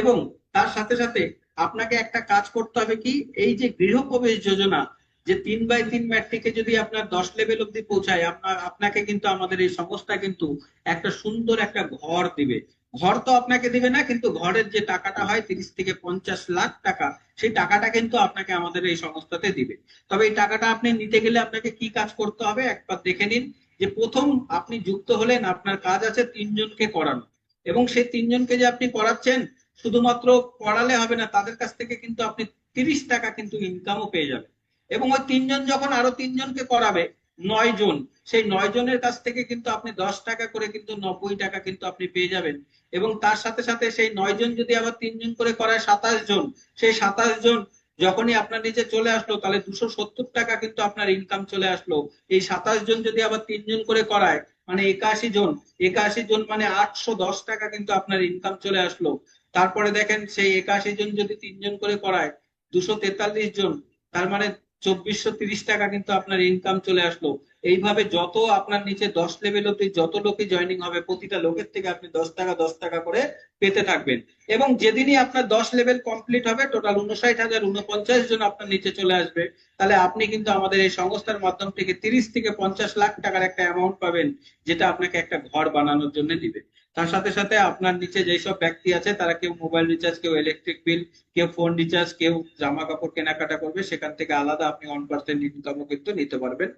Speaker 1: এবং তার সাথে সাথে আপনাকে একটা কাজ করতে হবে কি, এই যে গৃহপ্রবেশ যোজনা, যে 3x3 ম্যাট্রিকে যদি আপনার 10 লেভেল অব্দি পৌঁছায়, আপনাকে কিন্তু আমাদের এই সংস্থা কিন্তু একটা সুন্দর একটা ঘর দিবে। ঘর তো আপনাকে দিবে না, কিন্তু ঘরের যে টাকাটা হয় 30 থেকে 50 লাখ টাকা, সেই টাকাটা কিন্তু আপনাকে আমাদের এই সংস্থাতে দিবে। তবে এই টাকাটা আপনি নিতে গেলে আপনাকে কি কাজ করতে হবে একবার দেখে নিন। যে প্রথম আপনি যুক্ত হলেন, আপনার কাজ আছে 3জনকে করানো, এবং সেই 3জনকে যে আপনি করাচ্ছেন, শুধুমাত্র পড়ালে হবে না, তাদের কাছ থেকে কিন্তু আপনি 30 টাকা কিন্তু ইনকামও পেয়ে যাবেন। এবং ওই 3জন যখন আরো 3জনকে করাবে, 9 জন, সেই 9 জনের কাছ থেকে কিন্তু আপনি 10 টাকা করে কিন্তু 90 টাকা কিন্তু আপনি পেয়ে যাবেন। এবং তার সাথে সাথে সেই 9 জন যদি আবার 3জন করে করায় 27 জন, সেই 27 জন যখনই আপনার নিচে চলে আসলো, তাহলে 270 টাকা কিন্তু আপনার ইনকাম চলে আসলো। এই 27 জন যদি আবার 3জন করে করায়, মানে 81 জন, 81 জন মানে 810 টাকা কিন্তু আপনার ইনকাম চলে আসলো। তারপরে দেখেন সেই 81 জন যদি 3জন করে করায়, 243 জন, তার মানে 2430 টাকা কিন্তু আপনার ইনকাম চলে আসলো। এইভাবে যত আপনার নিচে 10 লেভেল অব্দি যত লোকে জয়েনিং হবে, প্রতিটা লোকের থেকে আপনি 10 টাকা 10 টাকা করে পেতে থাকবেন। এবং যেদিনই আপনার 10 লেভেল কমপ্লিট হবে, টোটাল 59,049 জন আপনার নিচে চলে আসবে, তাহলে আপনি কিন্তু আমাদের এই সংস্থার মাধ্যম থেকে 30 থেকে 50 লাখ টাকার একটা অ্যামাউন্ট পাবেন, যেটা আপনাকে একটা ঘর বানানোর জন্য দিবে। তার সাথে সাথে আপনার নিচে যেসব ব্যক্তি আছে, তারা কেউ মোবাইল রিচার্জ, কেউ ইলেকট্রিক বিল, কেউ ফোন রিচার্জ, কেউ জামা কাপড় কেনাকাটা করবে, সেখান থেকে আলাদা আপনি 1% ইনকামও কিন্তু নিতে পারবেন।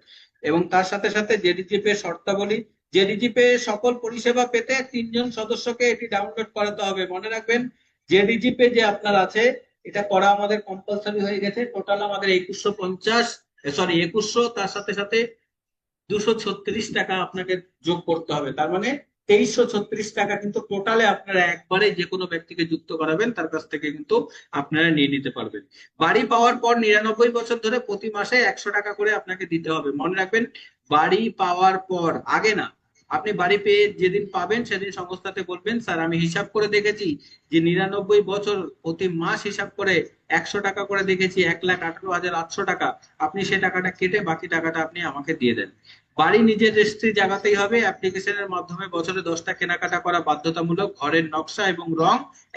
Speaker 1: এবং তার সাথে সাথে জেডিজি পে শর্তাবলী, জেডিজি পে সকল পরিষেবা পেতে 3জন সদস্যকে এটি ডাউনলোড করাতে হবে। মনে রাখবেন, জেডিজি পে যে আপনার আছে, এটা করা আমাদের কম্পালসারি হয়ে গেছে। টোটাল আমাদের 2150, সরি 2100, তার সাথে সাথে 236 টাকা আপনাকে যোগ করতে হবে। তার মানে 2336 টাকা কিন্তু টোটালে আপনারা একবারে যে কোনো ব্যক্তিকে যুক্ত করাবেন, তার কাছ থেকে কিন্তু আপনারা নিয়ে নিতে পারবেন। বাড়ি পাওয়ার পর 99 বছর ধরে প্রতি মাসে 100 টাকা করে আপনাকে দিতে হবে। মনে রাখবেন, বাড়ি পাওয়ার পর, আগে না। আপনি বাড়ি পেয়ে যেদিন পাবেন, সেদিন সংস্থাতে বলবেন, স্যার আমি হিসাব করে দেখেছি যে 99 বছর প্রতি মাস হিসাব করে 100 টাকা করে দেখেছি, 1,18,800 টাকা। আপনি সে টাকাটা কেটে বাকি টাকাটা আপনি আমাকে দিয়ে দেন। বাড়ি নিজের রেজিস্ট্রি জায়গাতেই হবে। অ্যাপ্লিকেশনের মাধ্যমে বছরে 10টা কেনাকাটা করা বাধ্যতামূলক। ঘরের নকশা এবং রং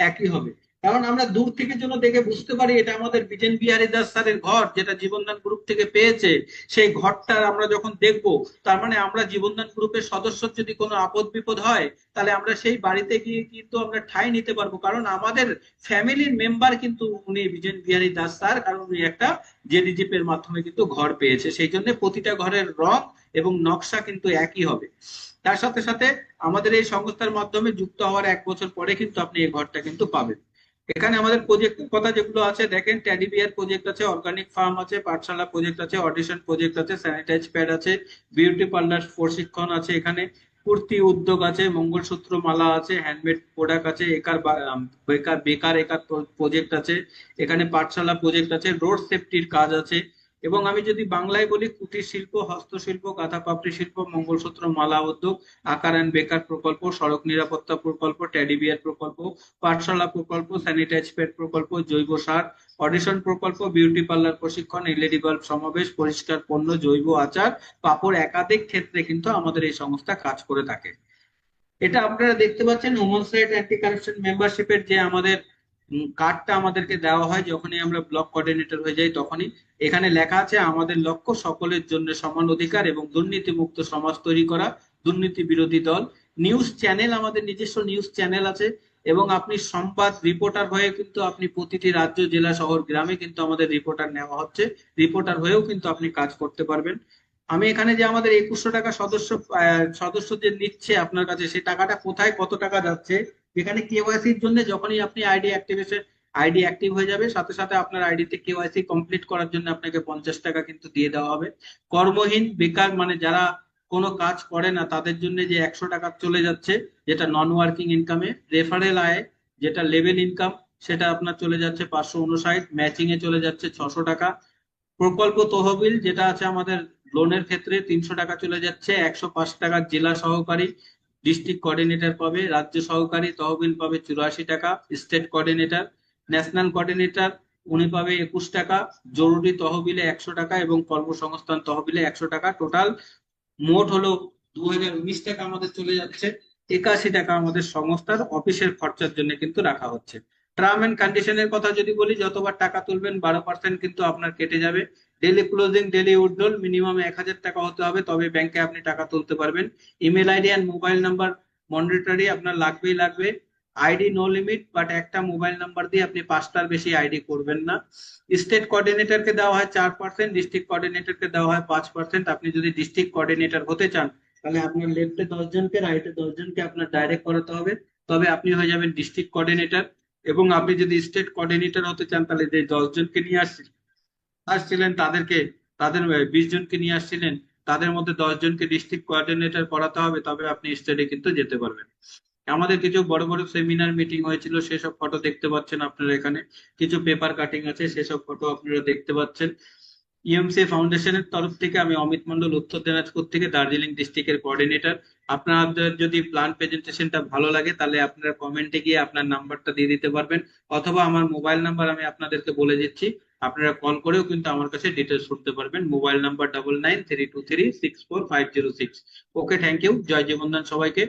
Speaker 1: একই হবে। কারণ আমরা দূর থেকে যেন দেখে বুঝতে পারি এটা আমাদের বিজেন বিহারী দাস স্যারের ঘর, যেটা জীবনদান গ্রুপ থেকে পেয়েছে। সেই ঘরটা আমরা যখন দেখব, তার মানে আমরা জীবনদান গ্রুপের সদস্য যদি কোনো আপদ বিপদ হয়, তাহলে আমরা সেই বাড়িতে গিয়ে কিন্তু আমরা ঠাঁই নিতে পারবো। কারণ আমাদের ফ্যামিলির মেম্বার কিন্তু উনি বিজেন বিহারী দাস স্যার, কারণ উনি একটা জেডিজিপি এর মাধ্যমে কিন্তু ঘর পেয়েছে। সেই জন্য প্রতিটা ঘরের রং এবং নকশা কিন্তু একই হবে। তার সাথে সাথে আমাদের এই সংস্থার মাধ্যমে যুক্ত হওয়ার 1 বছর পরে কিন্তু আপনি এই ঘরটা কিন্তু পাবেন। এখানে আমাদের প্রজেক্টের কথা যেগুলো আছে দেখেন, ট্যাডি বিয়ার প্রজেক্ট আছে, অর্গানিক ফার্ম আছে, পাঠশালা প্রজেক্ট আছে, অডিশন প্রজেক্ট আছে, স্যানিটাইজ প্যাড আছে, বিউটি পার্লার প্রশিক্ষণ আছে, এখানে কুর্তি উদ্যোগ আছে, মঙ্গলসূত্র মালা আছে, হ্যান্ডমেড প্রোডাক্ট আছে, বেকার বেকার একার প্রজেক্ট আছে, এখানে পাঠশালা প্রজেক্ট আছে, রোড সেফটির কাজ আছে। এবং আমি যদি বাংলায় বলি, কুটির শিল্প, হস্তশিল্প, কাঁথা পাপড়ি শিল্প, মঙ্গলসূত্র মালা উদ্যোগ, আকার অ্যান্ড বেকার প্রকল্প, সড়ক নিরাপত্তা প্রকল্প, ট্যাডি বিয়ার প্রকল্প, পাঠশালা প্রকল্প, স্যানিটাইজ প্যাড প্রকল্প, জৈব সার, অডিশন প্রকল্প, বিউটি পার্লার প্রশিক্ষণ, এলইডি বাল্ব সমাবেশ, পরিষ্কার পণ্য, জৈব আচার, পাপড়, একাধিক ক্ষেত্রে কিন্তু আমাদের এই সংস্থা কাজ করে থাকে। এটা আপনারা দেখতে পাচ্ছেন ওমেন্স রাইট অ্যান্টি কারাপশন মেম্বারশিপের যে আমাদের কার্ডটা আমাদেরকে দেওয়া হয় যখনই আমরা ব্লক কোঅর্ডিনেটর হয়ে যাই, তখনই এখানে লেখা আছে আমাদের লক্ষ্য সকলের জন্য সমান অধিকার এবং দুর্নীতিমুক্ত সমাজ তৈরি করা, দুর্নীতি বিরোধী দল। নিউজ চ্যানেল, আমাদের নিজস্ব নিউজ চ্যানেল আছে। এবং আপনি সংবাদ রিপোর্টার হয়ে কিন্তু আপনি প্রতিটি রাজ্য, জেলা, শহর, গ্রামে কিন্তু আমাদের রিপোর্টার নেওয়া হচ্ছে। রিপোর্টার হয়েও কিন্তু আপনি কাজ করতে পারবেন। আমি এখানে যে আমাদের 2100 টাকা সদস্য যে নিচ্ছে আপনার কাছে, সেই টাকাটা কোথায় কত টাকা যাচ্ছে, এখানে কেওয়াইসির জন্য যখনই আপনি আইডি অ্যাক্টিভ হয়ে যাবে, সাথে সাথে আপনার আইডিতে কেওয়াইসি কমপ্লিট করার জন্য আপনাকে 50 টাকা কিন্তু দিয়ে দেওয়া হবে। কর্মহীন, বেকার, মানে যারা কোনো কাজ করে না, তাদের জন্য যে 100 টাকা চলে যাচ্ছে, যেটা নন ওয়ার্কিং ইনকামে। রেফারেল আয়, যেটা লেভেল ইনকাম, সেটা আপনার চলে যাচ্ছে 559। ম্যাচিং এ চলে যাচ্ছে 600 টাকা। প্রকল্প তহবিল যেটা আছে আমাদের লোনের ক্ষেত্রে, 300 টাকা চলে যাচ্ছে। 105 টাকা জেলা সহকারী ডিস্ট্রিক্ট কোঅর্ডিনেটর পাবে, রাজ্য সহকারী তহবিল পাবে 84 টাকা, স্টেট কোঅর্ডিনেটর, ন্যাশনাল কোঅর্ডিনেটর উনি পাবে 21 টাকা, জরুরি তহবিলে 100 টাকা এবং কর্মসংস্থান তহবিলে 100 টাকা। টোটাল মোট হলো 2019 টাকা আমাদের চলে যাচ্ছে। 81 টাকা আমাদের সংস্থার অফিসের খরচার জন্য কিন্তু রাখা হচ্ছে। টার্ম এন্ড কন্ডিশনের কথা যদি বলি, যতবার টাকা তুলবেন 12% কিন্তু আপনার কেটে যাবে। Daily closing, daily withdrawal minimum 1,000 টাকা হতে হবে, তবে ব্যাংকে আপনি টাকা তুলতে পারবেন। Email ID and mobile number monetary আপনার লাগবেই লাগবে। আইডি নো লিমিট, বাট একটা মোবাইল নাম্বার দিয়ে আপনি 5টার বেশি আইডি করবেন না। স্টেট কোঅর্ডিনেটরকে দেওয়া হয় 4%, ডিস্ট্রিক্ট কোঅর্ডিনেটরকে দেওয়া হয় 5%। আপনি যদি ডিস্ট্রিক্ট কোঅর্ডিনেটর হতে চান, তাহলে আপনার লেফটে 10 জনকে, রাইটে 10 জনকে আপনার ডাইরেক্ট করাতে হবে, তবে আপনি হয়ে যাবেন ডিস্ট্রিক্ট কোঅর্ডিনেটর। এবং আপনি যদি স্টেট কোঅর্ডিনেটর হতে চান, তাহলে যে 10 জনকে নিয়ে আসছিলেন তাদেরকে, তাদের 20 জনকে নিয়ে আসছিলেন, তাদের মধ্যে 10 জনকে ডিস্ট্রিক্ট কোঅর্ডিনেটর করাতে হবে, তবে আপনি স্টেটে কিন্তু যেতে পারবেন। আমাদের কিছু বড় বড় সেমিনার মিটিং হয়েছিল, সেসব ফটো দেখতে পাচ্ছেন আপনারা এখানে। কিছু পেপার কাটিং আছে, সেসব ফটো আপনারা দেখতে পাচ্ছেন। ইএমসি ফাউন্ডেশনের তরফ থেকে আমি অমিত মন্ডল, উত্তর দিনাজপুর থেকে, দার্জিলিং ডিস্ট্রিক্টের কোঅর্ডিনেটর। আপনাদের যদি প্ল্যান প্রেজেন্টেশনটা ভালো লাগে, তাহলে আপনারা কমেন্টে গিয়ে আপনার নাম্বারটা দিয়ে দিতে পারবেন, অথবা আমার মোবাইল নাম্বার আমি আপনাদেরকে বলে দিচ্ছি, আপনারা কল করেও কিন্তু আমার কাছে ডিটেলস করতে পারবেন। Mobile number 9992364506। Okay, thank you. জয় জীবনদান সবাইকে।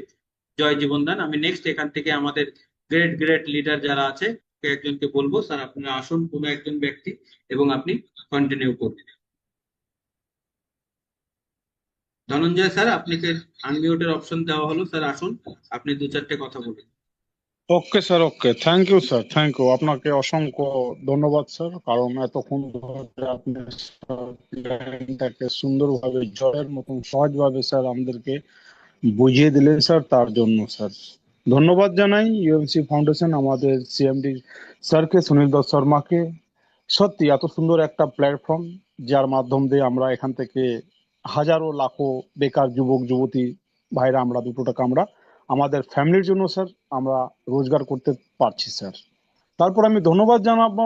Speaker 1: জয় জীবনদান। আমি নেক্সট এখান থেকে আমাদের গ্রেট গ্রেট লিডার যারা আছে একজনকে বলবো, স্যার আপনারা আসুন, কোনো একজন ব্যক্তি, এবং আপনি কন্টিনিউ করুন। ধনঞ্জয় স্যার, আপনাকে আনমিউটের অপশন দেওয়া হলো, স্যার আসুন, আপনি 2-4টে কথা বলুন।
Speaker 2: Okay sir, okay, thank you sir, thank you. আপনাকে অসংখ্য ধন্যবাদ স্যার, কারণ এতক্ষণ ধরে আপনি প্ল্যানটাকে সুন্দরভাবে জয়ের মতন সহজভাবে স্যার আমাদেরকে বুঝিয়ে দিলেন স্যার, তার জন্য স্যার ধন্যবাদ জানাই ইউএমসি ফাউন্ডেশন, আমাদের সিএমডি স্যারকে, সুনীল দত্ত শর্মাকে। সত্যি এত সুন্দর একটা প্ল্যাটফর্ম, যার মাধ্যম দিয়ে আমরা এখান থেকে হাজারো লাখো বেকার যুবক যুবতী ভাইরা আমরা 2 টাকা আমরা আমাদের ফ্যামিলির জন্য স্যার আমরা রোজগার করতে পারছি স্যার। তারপর আমি ধন্যবাদ জানাবো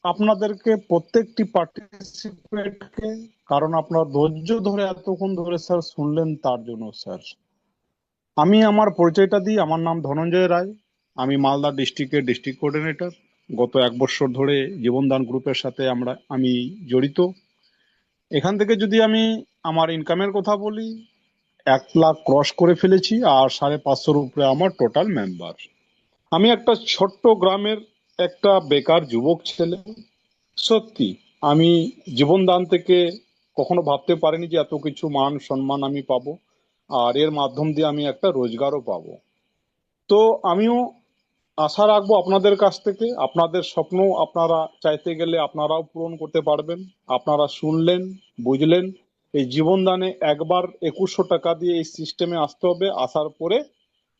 Speaker 2: আপনাদেরকে, প্রত্যেকটি পার্টিসিপেন্টকে, কারণ আপনারা ধৈর্য ধরে এতক্ষণ ধরে স্যার শুনলেন, তার জন্য স্যার। আমি আমার পরিচয়টা দিই, আমার নাম ধনঞ্জয় রায়, আমি মালদা ডিস্ট্রিক্টের ডিস্ট্রিক্ট কোঅর্ডিনেটর। গত 1 বছর ধরে জীবনদান গ্রুপের সাথে আমি জড়িত। এখান থেকে যদি আমি আমার ইনকামের কথা বলি, 1 লাখ ক্রস করে ফেলেছি, আর 550-এর উপরে আমার টোটাল মেম্বার। আমি একটা ছোট্ট গ্রামের একটা বেকার যুবক ছেলে। সত্যি আমি জীবনদান থেকে কখনো ভাবতে পারিনি যে এত কিছু মান সম্মান আমি পাবো, আর এর মাধ্যম দিয়ে আমি একটা রোজগারও পাবো। তো আমিও আশা রাখবো আপনাদের কাছ থেকে, আপনাদের স্বপ্ন আপনারা চাইতে গেলে আপনারাও পূরণ করতে পারবেন। আপনারা শুনলেন, বুঝলেন, এই জীবনদানে একবার 2100 টাকা দিয়ে এই সিস্টেমে আসতে হবে। আসার পরে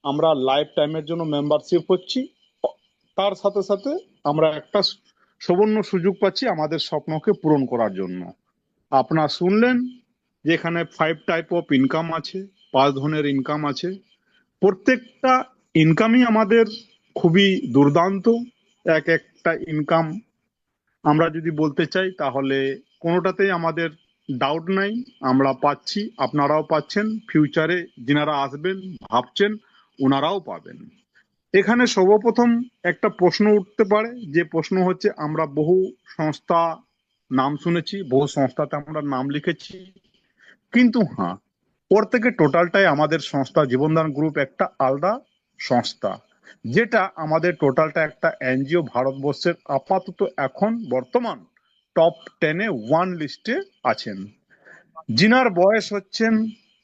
Speaker 2: আমরা লাইফ টাইমের জন্য মেম্বারশিপ হচ্ছি, তার সাথে সাথে আমরা একটা সুবর্ণ সুযোগ পাচ্ছি আমাদের স্বপ্নকে পূরণ করার জন্য। আপনারা শুনলেন যে এখানে 5 টাইপ অফ ইনকাম আছে, 5 ধরনের ইনকাম আছে। প্রত্যেকটা ইনকামই আমাদের খুবই দুর্দান্ত। এক একটা ইনকাম আমরা যদি বলতে চাই, তাহলে কোনোটাতেই আমাদের ডাউট নাই, আমরা পাচ্ছি, আপনারাও পাচ্ছেন, ফিউচারে যিনারা আসবেন ভাবছেন ওনারাও পাবেন। এখানে সর্বপ্রথম একটা প্রশ্ন উঠতে পারে, যে প্রশ্ন হচ্ছে, আমরা বহু সংস্থা নাম শুনেছি, বহু সংস্থাতে আমরা নাম লিখেছি, কিন্তু হ্যাঁ, ওর থেকে টোটালটাই আমাদের সংস্থা জীবনদান গ্রুপ একটা আলাদা সংস্থা, যেটা আমাদের টোটালটা একটা এনজিও, ভারতবর্ষের আপাতত এখন বর্তমান টপ 10-এ 1 লিস্টে আছেন, যিনার বয়স হচ্ছেন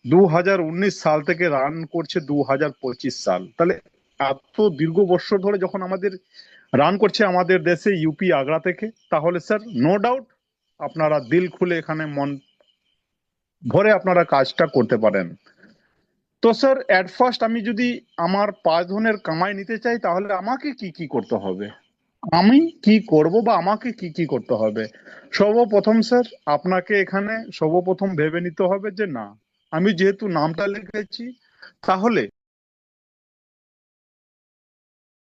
Speaker 2: 2019 সাল থেকে রান করছে 2025 সাল। তাহলে এত দীর্ঘ বছর ধরে যখন আমাদের রান করছে আমাদের দেশে, ইউপি আগ্রা থেকে, তাহলে স্যার নো ডাউট আপনারা দিল খুলে এখানে মন ভরে আপনারা কাজটা করতে পারেন। তো স্যার এট ফার্স্ট আমি যদি আমার 5 ধরনের কামাই নিতে চাই, তাহলে আমাকে কি কি করতে হবে, আমি কি করব, বা আমাকে কি কি করতে হবে? সর্বপ্রথম স্যার আপনাকে এখানে সর্বপ্রথম ভেবে নিতে হবে যে না, আমি যেহেতু নামটা লিখেছি, তাহলে